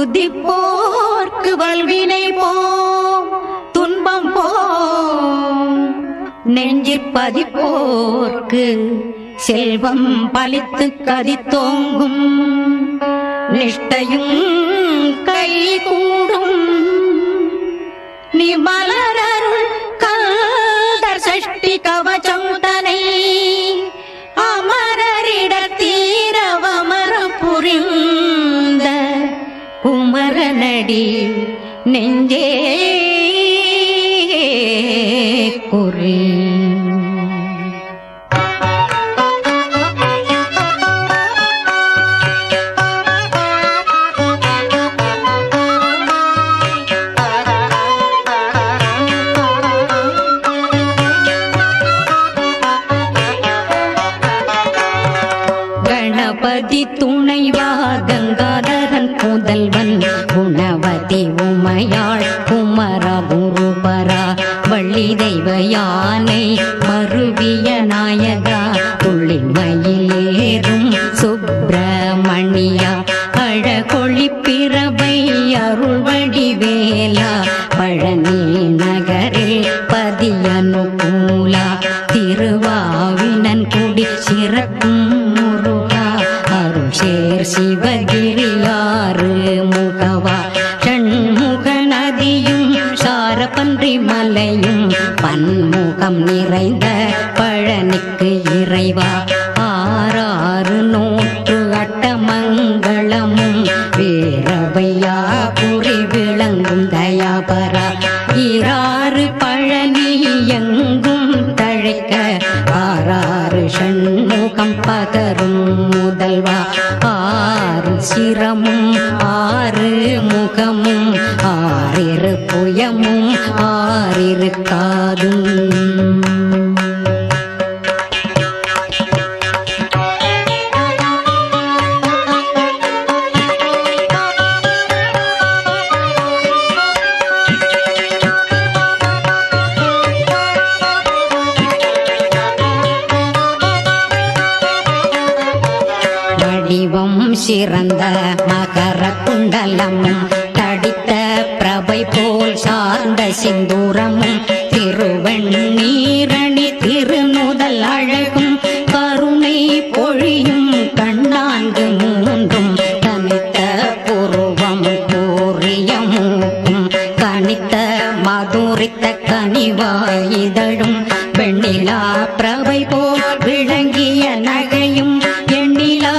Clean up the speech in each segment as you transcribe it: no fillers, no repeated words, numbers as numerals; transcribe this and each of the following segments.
துதிப்போர்க்கு வல்வினை போம் துன்பம் போம் நெஞ்சிற்பதிப்போர்க்கு செல்வம் பலித்து கதித்தோங்கும் நிஷ்டையும் கை கூடும் நீ மலரருள் கல்தர் சஷ்டி கவச்சம் தனை அமரரிடத்தீரவமர புரிந்த குமரனடி நெஞ்சே குறி கணபதி துணைவா கங்காதரன் முதல்வன் குணவதி உமையாள் குமரா குருபரா வள்ளி தெய்வ யானை மருவிய நாயகா துள்ளிமயிலேறும் சுப்பிரமணியா அழகொளி பிறவை அருள்வடிவேலா பழனி நகரில் பதியனுகூலா திருவாவினன் குடி சிறக்கும் சேர் சிவகிரியாறு முகவா ஷண்முக நதியும் சாரபன்றி மலையும் பன்முகம் நிறைந்த பழனிக்கு இறைவா ஆறாறு நூற்று அட்டமங்களமும் வீரவையா புரி விளங்கும் தயாபரா ஈராறு பழனி எங்கும் தழைக்க ஆறாறு ஷண்முகம் பகரும் முதல்வா ஆறு சிரமும் ஆறு முகமும் ஆறிரு புயமும் ஆறிரு காதும் சிறந்த மகர குண்டலமும் தடித்த பிரபை போல் சார்ந்த சிந்தூரமும் திருவெண்ணீரணி திருநுதல் அழகும் கருணை பொழியும் கண்ணான்கு மூன்றும் தனித்த புருவம் கூறியமும் கனித்த மதுரித்த கனிவாயிதழும் வெண்ணிலா பிரபை போல் விளங்கிய நகையும் எண்ணிலா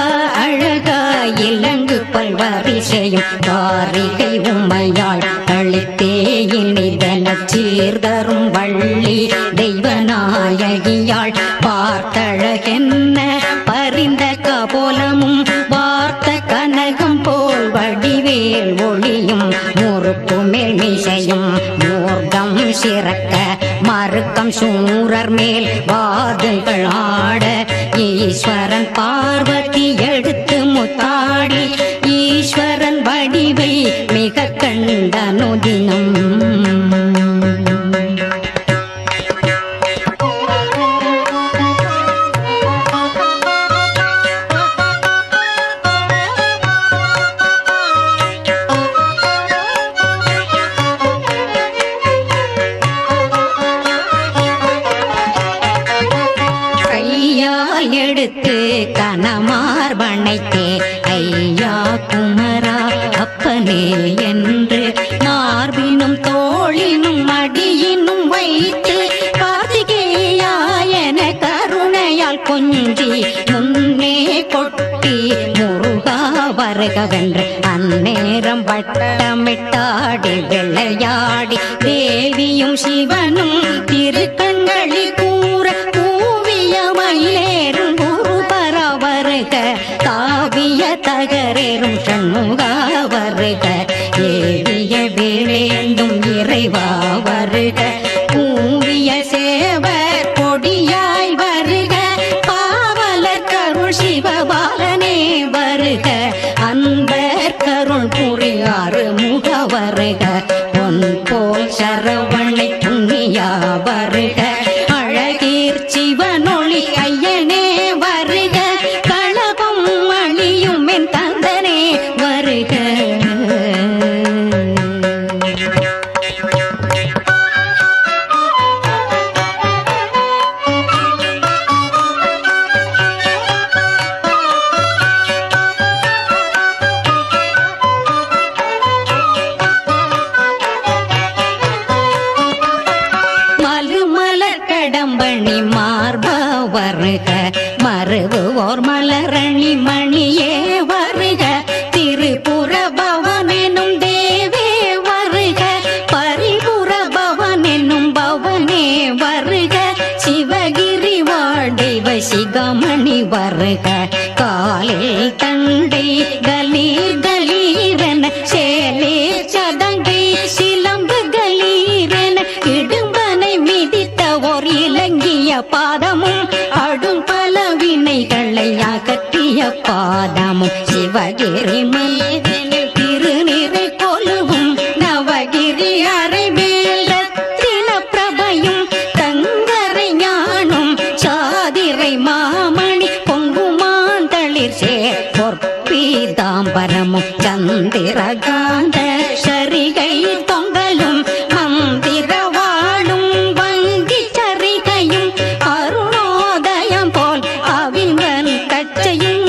இலங்கு பல்வரிசையும் காரிகை உமையாள் கழித்தே இனிதன சீர்தரும் வள்ளி தெய்வநாயகியாள் பார்த்தழகென்ன பரிந்த கபோலமும் வார்த்த கனகம் போல் வடிவேல் ஒளியும் முறுப்பு மேல் மிசையும் மூர்க்கம் சிறக்க மறுக்கம் சூரர் மேல் வாதுகள் ஆட ஈஸ்வரன் பார்வதி எடுத்து முத்தாடி ஈஸ்வரன் வடிவை மிக கண்டனுதினம் எடுத்து கனமார் வணைத்தே ஐயா குமரா அப்பனே என்று மார்பினும் தோளினும் மடியினும் வைத்து கார்த்திகேயாயன கருணையால் கொஞ்சி முன்னே கொட்டி முருகா வருகவென்று அந்நேரம் வட்டமிட்டாடி விளையாடி தேவியும் சிவனும் திருக்கண்களி கூற மயிலேறும் குருபர வருக தாவிய தகரேறும் ஷண்முகா வருக ஏவிய வேலேந்தும் இறைவா வருக கூவிய சேவர் கொடியாய் வருக பாவலர் கருள் சிவபாலனே வருக அன்பர் கருள் புரியாறு முக வருக பொன் போல் சரவணை புண்ணியா வருக அழகீர் சிவனொளி ஐயனே வருக களபம் அழியும் என் தந்தனே வருக மார்பா வருக மருவுவோர் மலரணி மணியே வருக திரிபுர பவனெனும் தேவே வருக பரிபுர பவனெனும் பவனே வருக சிவகிரி வாடிவ சிகமணி வருக காலில் தண்டை கலீர் கலீரென சேலே சதங்கை சிலம்பு கலீரென இடும்பனை மிதித்த ஓர் இலங்கிய பாதமும் அடும் பல வினைகளை அகற்றிய பாதமும் சிவகிரி மேதனில் திருநிறை கொலுவும் நவகிரி அறைவேல் ரத்தின பிரபையும் தங்கரை ஞானும் சாதிரை மாமணி பொங்குமாந்தளிர் சேர் பொற்பீதாம்பரமும் சந்திரகாந்த சரிகை தொங்கலும் மந்திர வாழும் வங்கி சரிகையும் அருணோதயம் போல் அவிவன் கச்சையும்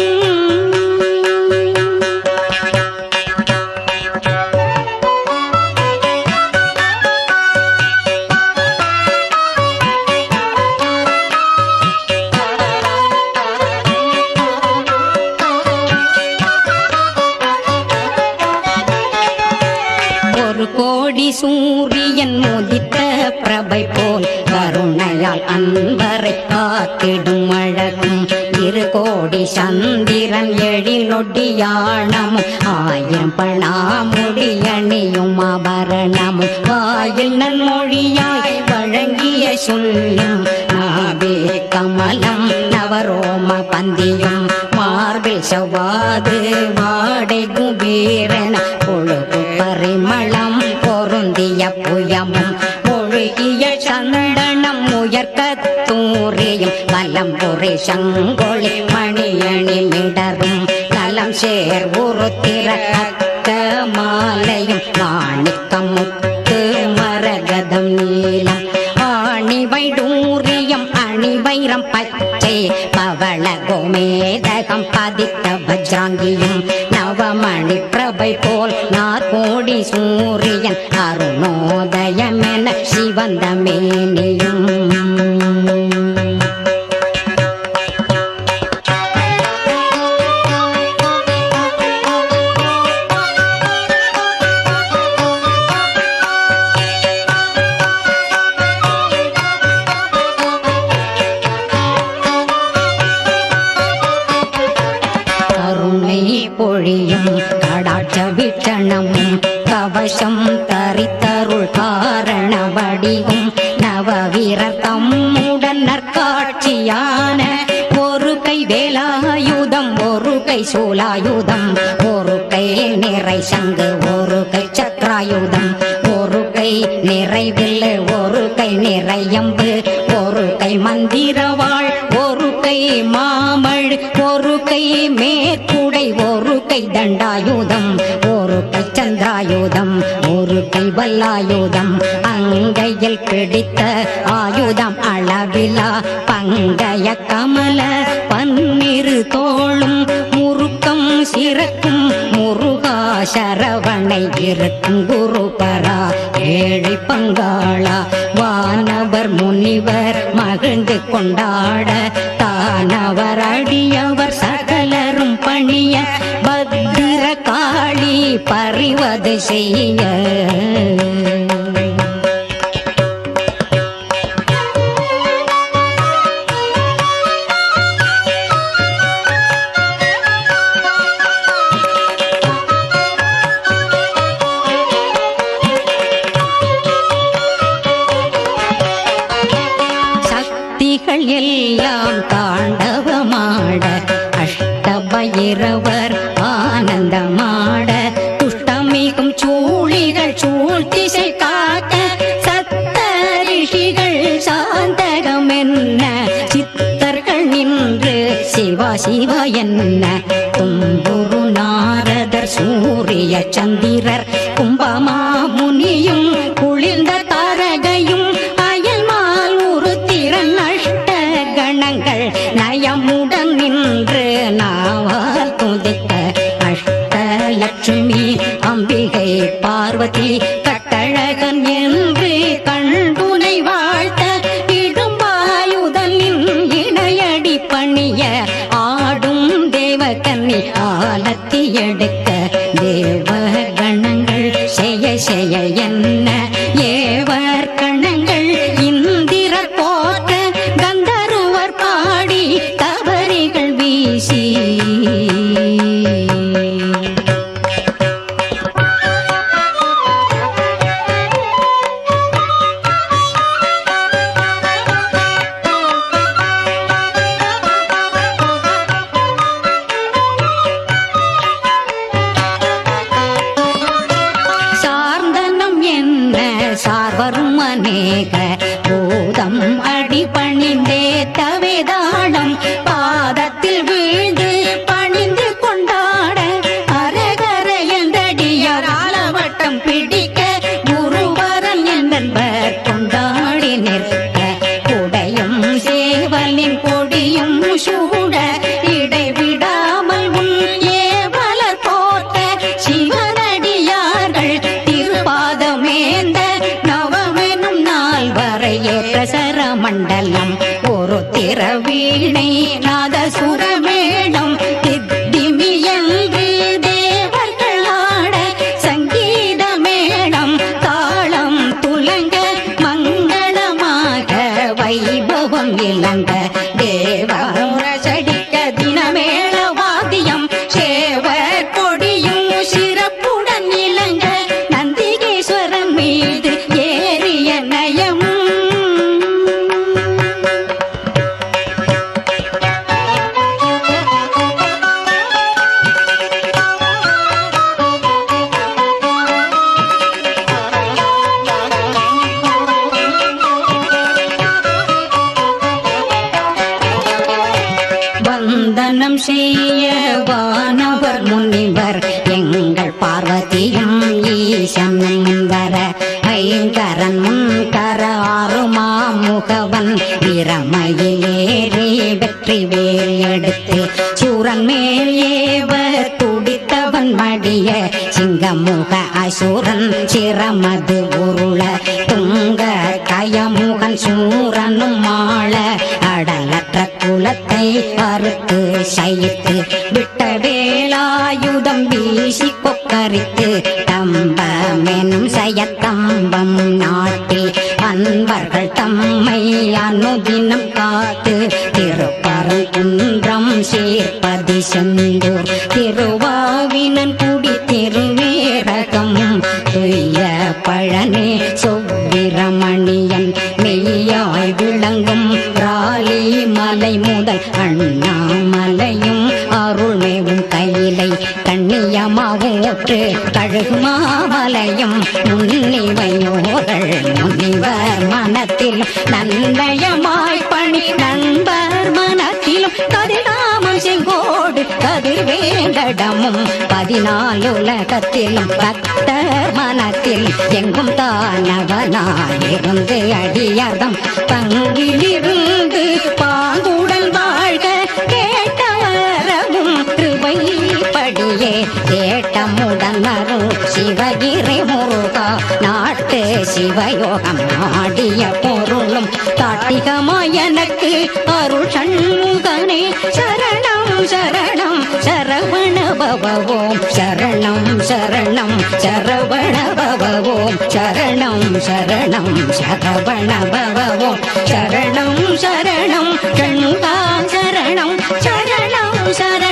ஒரு கோடி சூரியன் முதித்த பிரபை போல் கருணையால் அன்பரை காத்திடும் அழகும் இரு கோடி சந்திரன் எழிலொடியானமும் ஆயிரம் பணாமுடி அணியும் ஆபரணமும் வாயில் நன்மொழியாய் வழங்கிய சொல்லும் நாவே கமலம் நவரோம பந்தியும் மார்பில் செவ்வாது வாடை குபீரன பொழுது பரிமளம் பொருந்திய புயமும் ஒழுகிய சந்தனம் உயர்கத்தூரியும் வலம்புரை சங்கொழி மணியணி மிடரும் நலம் சேர் உருத்திர அக்க மாலையும் மாணிக்கம் முத்து மரகதம் நீலம் ஆணிவைடூரியம் அணிவைரம் பச்சை பவள கோமேதகம் பதித்த வஜ்ராங்கியும் நவமணி பிரபை போல் நாற்கோடி சூரியன் அருணோதயமென சிவந்த மேனியும் பொழியும் கடாட்ச விட்டணமும் கவசம் தரித்தருள் காரண வடிவும் நவவீரர் தம்முடன் நற்காட்சியான ஒரு கை வேலாயுதம் ஒரு கை சூலாயுதம் ஒரு கை நிறை சங்கு ஒரு கை சக்கராயுதம் ஒரு கை நிறைவில்லு ஒரு கை நிறையம்பு ஒரு கை மந்திரவாள் ஒரு கை மாமழ் ஒரு கை மேற்குடை ஒரு கை தண்டாயுதம் ஒரு கை சந்திராயுதம் ஒரு கை வல்லாயுதம் அங்கையில் பிடித்த ஆயுதம் அளவிலா பங்கைய கமல பன்னிரு தோளும் முறுக்கம் சிறக்கும் முருகா சரவணை இருக்கும் குருபரா ஏழை பங்காளா வானவர் முனிவர் மகிழ்ந்து கொண்டாட தானவர் அடியவர் சகலரும் பணிய பத்திர காளி பறிவது செய்ய எல்லாம் தாண்டவமாட அஷ்டபைரவர் ஆனந்தமாட துஷ்டமிகும் சூழிகள் சூழ்த்திசை காக்க சத்த ரிஷிகள் சாந்தகம் என்ன சித்தர்கள் நின்று சிவா சிவா என்ன தும்புரு நாரதர் சூரிய சந்திரர் கும்பமா முனியும் குளிர்ந்த தாரகையும் அயல்மால் ஒரு திறன் அஷ்ட கணங்கள் நயமுடன் நின்று நாவால் துதிக்க அஷ்டலட்சுமி அம்பிகை பார்வதி கட்டழகன் என்று கண்புனை வாழ்த்த இடும்பாயுதல் நின்று பணிய ஆடும் தேவகன்னி ஆலத்தி எடுக்க தேவ கணங்கள் செய்ய என்ன ஏவர் கணங்கள் இந்திரர் போற்ற கந்தருவர் பாடி தவறிகள் வீசி சார்வரும் அநேக பூதம் அடி பணிந்தே தவேதாளம் பாதத்தில் வீழ்ந்து பணிந்து கொண்டாட அரகர என்றடியார் ஆலவட்டம் பிடிக்க குருவரன் என்பர் கொண்டாடி நிற்க குடையும் சேவலின் கொடியும் சூட இடைவிடாமல் உன் ஏவலர் போட்ட சிவனடியார்கள் திருப்பாதமேந்த ஏற்ற சரமண்டலம் ஒரு திரவீணை நாதசுரமேளம் தித்திமி என்று தேவர்கள் ஆட சங்கீத மேளம் தாளம் துலங்க மங்களமாக வைபவம் இளங்க தேவரசடிக்க தினமேள வாத்தியம் சேவர் கொடியும் சிறப்புடன் இளங்க நந்திகேஸ்வரன் மீது ஏறிய நயம் வந்தனம் செய்ய வானவர் முனிவர் எங்கள் பார்வதியும் ஈசனும் வர ஐங்கரன் முன்கர ஆறுமா முகவன் பிரமையிலேறி வெற்றி வேல் எடுத்து சூரன் மேல் ஏவ துடித்தவன் மடிய சிங்கமுக அசுரன் சிரமது உருள துங்க கயமுகன் சூரனும் மாள அடலற்ற குலத்தை அறுத்து சயித்து விட்ட வேலாயுதம் வீசி கொக்கரித்து தம்பமெனும் செயத்தம்பம் நாட்டி அன்பர்கள் தம்மை அனுதினம் காத்து திருப்பரங்குன்றம் சேர்ப்பதி செந்தூர் திருவாவினன் குடி திருவேரகம் துய்ய பழனி சுப்பிரமணியன் மெய்யாய் விளங்கும் ராலி மலை முதல் அண்ணாமலையும் அருள்மேவும் கையிலை கண்ணியமாவூற்று கழுகுமாமலையும் முன்னிவையோர்கள் முனிவர் மனத்திலும் நன்னயமாய் பணி நண்பர் மனத்திலும் கதிராமம் செங்கோடு கதிர்வேங்கடமும் 14 உலகத்திலும் பக்தர் மனத்தில் எங்கும் தானவனாயிருந்து அடியார்தம் பங்கிலிருந்து பாங்குடன் வாழ்க கேட்டவரவும் கிருபைப்படியே தேட்டமுடன் அருள் சிவகிரி முருகா நாட்டு சிவயோகம் ஆடிய பொருளும் தாட்டிகமாய் எனக்கு அருள் சண்முகனே சரணம் சரணம் சரவண பவவோம் சரணம் சரணம் சரவண பவவோம் சரணம் சரணம் சரவண பவவோம் சரணம் சரணம் சண்முகா சரணம் சரணம் சரணம்